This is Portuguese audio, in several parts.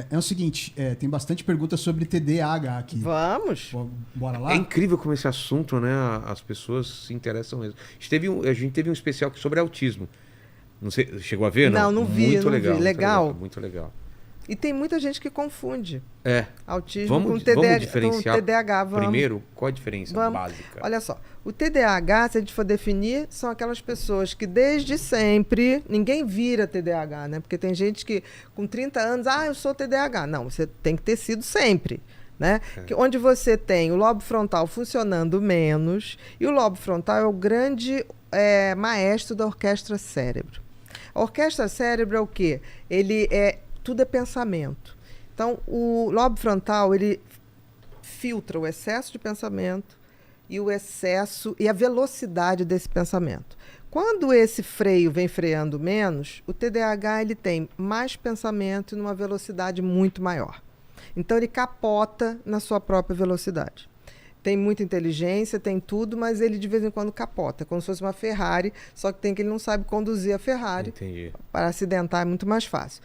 É o seguinte, tem bastante perguntas sobre TDAH aqui. Vamos. Bora lá? É incrível como esse assunto, né? As pessoas se interessam mesmo. A gente teve um especial sobre autismo. Não sei, chegou a ver, não? Não vi, muito não legal, vi. Legal. Muito legal. E tem muita gente que confunde autismo Vamos com diferenciar com TDAH. primeiro, qual a diferença básica? Olha só, o TDAH, se a gente for definir, são aquelas pessoas que desde sempre, ninguém vira TDAH, né? Porque tem gente que com 30 anos, eu sou TDAH. Não, você tem que ter sido sempre. Né? Onde você tem o lobo frontal funcionando menos, e o lobo frontal é o grande maestro da orquestra cérebro. A orquestra cérebro é o quê? Tudo é pensamento. Então, o lobo frontal, ele filtra o excesso de pensamento e o excesso e a velocidade desse pensamento. Quando esse freio vem freando menos, o TDAH ele tem mais pensamento e numa velocidade muito maior. Então, ele capota na sua própria velocidade. Tem muita inteligência, tem tudo, mas ele de vez em quando capota. É como se fosse uma Ferrari, só que ele não sabe conduzir a Ferrari. Entendi. Para acidentar é muito mais fácil.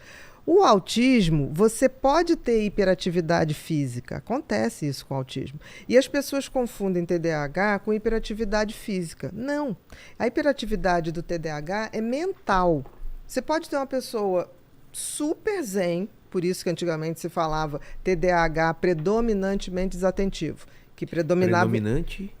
O autismo, você pode ter hiperatividade física. Acontece isso com o autismo. E as pessoas confundem TDAH com hiperatividade física. Não. A hiperatividade do TDAH é mental. Você pode ter uma pessoa super zen, por isso que antigamente se falava TDAH predominantemente desatentivo. Que predominava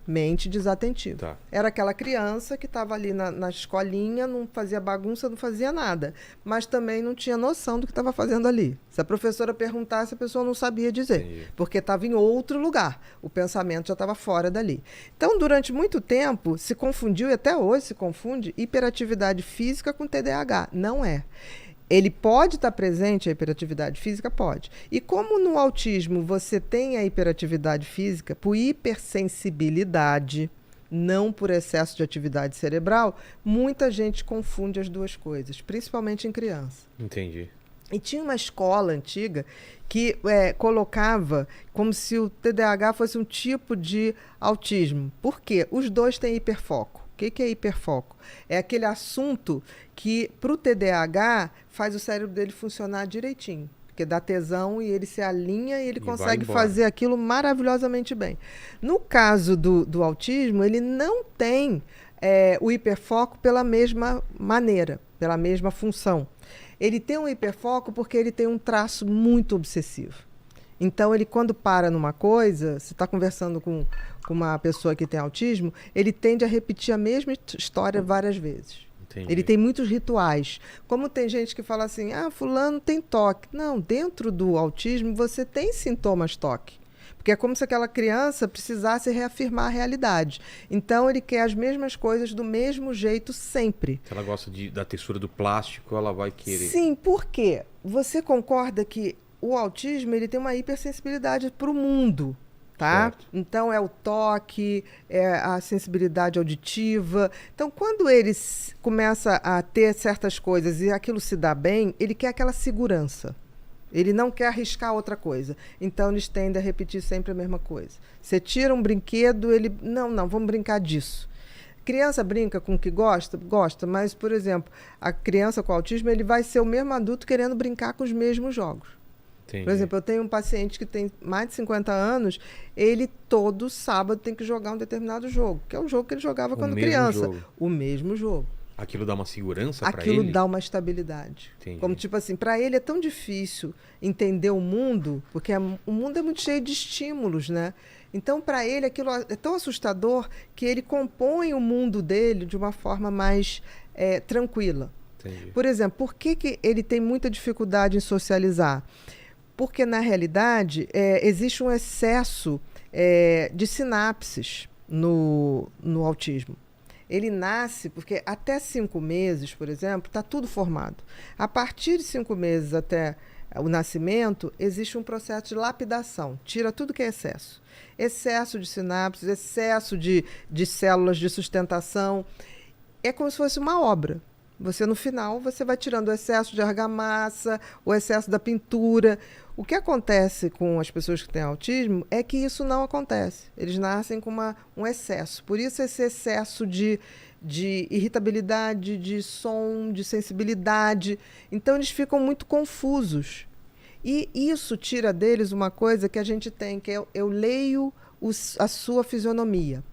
mente desatentivo. Tá. Era aquela criança que estava ali na escolinha, não fazia bagunça, não fazia nada, mas também não tinha noção do que estava fazendo ali. Se a professora perguntasse, a pessoa não sabia dizer, Entendi. porque estava em outro lugar, o pensamento já estava fora dali. Então, durante muito tempo, se confundiu, e até hoje se confunde, hiperatividade física com TDAH. Não é. Ele pode estar presente, a hiperatividade física? Pode. E como no autismo você tem a hiperatividade física por hipersensibilidade, não por excesso de atividade cerebral, muita gente confunde as duas coisas, principalmente em criança. Entendi. E tinha uma escola antiga que colocava como se o TDAH fosse um tipo de autismo. Por quê? Os dois têm hiperfoco. O que é hiperfoco? É aquele assunto que, para o TDAH, faz o cérebro dele funcionar direitinho. Porque dá tesão e ele se alinha e ele consegue fazer aquilo maravilhosamente bem. No caso do autismo, ele não tem o hiperfoco pela mesma maneira, pela mesma função. Ele tem um hiperfoco porque ele tem um traço muito obsessivo. Então, ele quando para numa coisa, você está conversando com uma pessoa que tem autismo, ele tende a repetir a mesma história várias vezes. Entendi. Ele tem muitos rituais. Como tem gente que fala assim, fulano tem toque. Não, dentro do autismo você tem sintomas toque. Porque é como se aquela criança precisasse reafirmar a realidade. Então, ele quer as mesmas coisas do mesmo jeito sempre. Se ela gosta da textura do plástico, ela vai querer. Sim, por quê? Você concorda que o autismo ele tem uma hipersensibilidade para o mundo, tá? Certo. Então, é o toque, é a sensibilidade auditiva. Então, quando ele começa a ter certas coisas e aquilo se dá bem, ele quer aquela segurança. Ele não quer arriscar outra coisa. Então, eles tendem a repetir sempre a mesma coisa. Você tira um brinquedo, ele... Não, vamos brincar disso. Criança brinca com o que gosta? Gosta, mas, por exemplo, a criança com autismo, ele vai ser o mesmo adulto querendo brincar com os mesmos jogos. Entendi. Por exemplo, eu tenho um paciente que tem mais de 50 anos, ele todo sábado tem que jogar um determinado jogo, que é o jogo que ele jogava quando criança. Jogo. O mesmo jogo. Aquilo dá uma segurança para ele? Aquilo dá uma estabilidade. Entendi. Como tipo assim, para ele é tão difícil entender o mundo, porque o mundo é muito cheio de estímulos, né? Então, para ele, aquilo é tão assustador que ele compõe o mundo dele de uma forma mais tranquila. Entendi. Por exemplo, por que ele tem muita dificuldade em socializar? Porque, na realidade, existe um excesso de sinapses no autismo. Ele nasce porque até 5 meses, por exemplo, está tudo formado. A partir de 5 meses até o nascimento, existe um processo de lapidação. Tira tudo que é excesso. Excesso de sinapses, excesso de células de sustentação. É como se fosse uma obra. Você, no final, você vai tirando o excesso de argamassa, o excesso da pintura. O que acontece com as pessoas que têm autismo é que isso não acontece. Eles nascem com um excesso. Por isso, esse excesso de irritabilidade, de som, de sensibilidade. Então, eles ficam muito confusos. E isso tira deles uma coisa que a gente tem, que eu leio a sua fisionomia.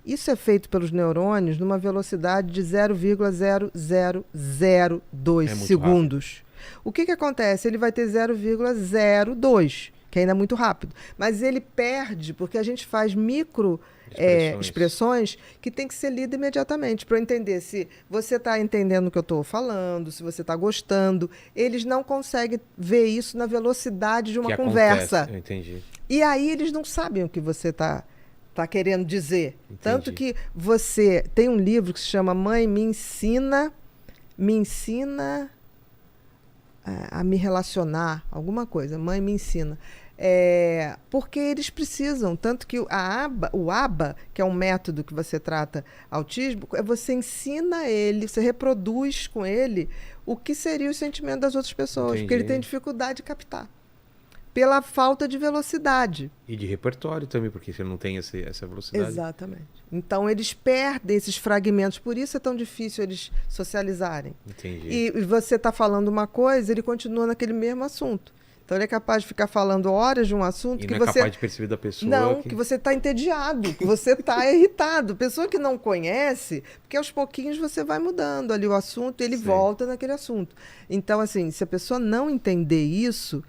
Isso é feito pelos neurônios numa velocidade de 0,0002 segundos. O que acontece? Ele vai ter 0,02, que ainda é muito rápido. Mas ele perde, porque a gente faz micro expressões que tem que ser lida imediatamente, para eu entender se você está entendendo o que eu estou falando, se você está gostando. Eles não conseguem ver isso na velocidade de uma conversa. Acontece, eu entendi. E aí eles não sabem o que você está querendo dizer. Entendi. Tanto que você tem um livro que se chama Mãe Me Ensina a me relacionar, alguma coisa. Mãe me ensina. Porque eles precisam, tanto que o ABA, que é um método que você trata autismo, você ensina ele, você reproduz com ele o que seria o sentimento das outras pessoas, Entendi. porque ele tem dificuldade de captar, pela falta de velocidade. E de repertório também, porque você não tem essa velocidade. Exatamente. Então eles perdem esses fragmentos, por isso é tão difícil eles socializarem. Entendi. E você está falando uma coisa, ele continua naquele mesmo assunto. Então ele é capaz de ficar falando horas de um assunto E que não é você capaz de perceber da pessoa. não, que você está entediado, que você está irritado. Pessoa que não conhece, porque aos pouquinhos você vai mudando ali o assunto e ele Sim. volta naquele assunto. Então, assim, se a pessoa não entender isso,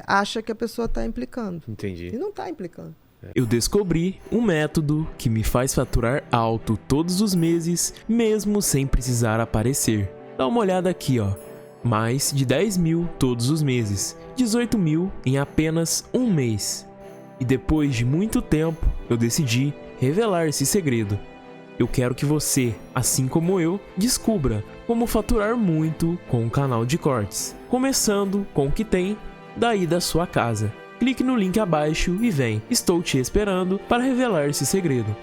acha que a pessoa está implicando. Entendi. E não está implicando. Eu descobri um método que me faz faturar alto todos os meses, mesmo sem precisar aparecer. Dá uma olhada aqui, ó. Mais de 10 mil todos os meses, 18 mil em apenas um mês. E depois de muito tempo, eu decidi revelar esse segredo. Eu quero que você, assim como eu, descubra como faturar muito com o canal de cortes, começando com o que tem daí da sua casa. Clique no link abaixo e vem. Estou te esperando para revelar esse segredo.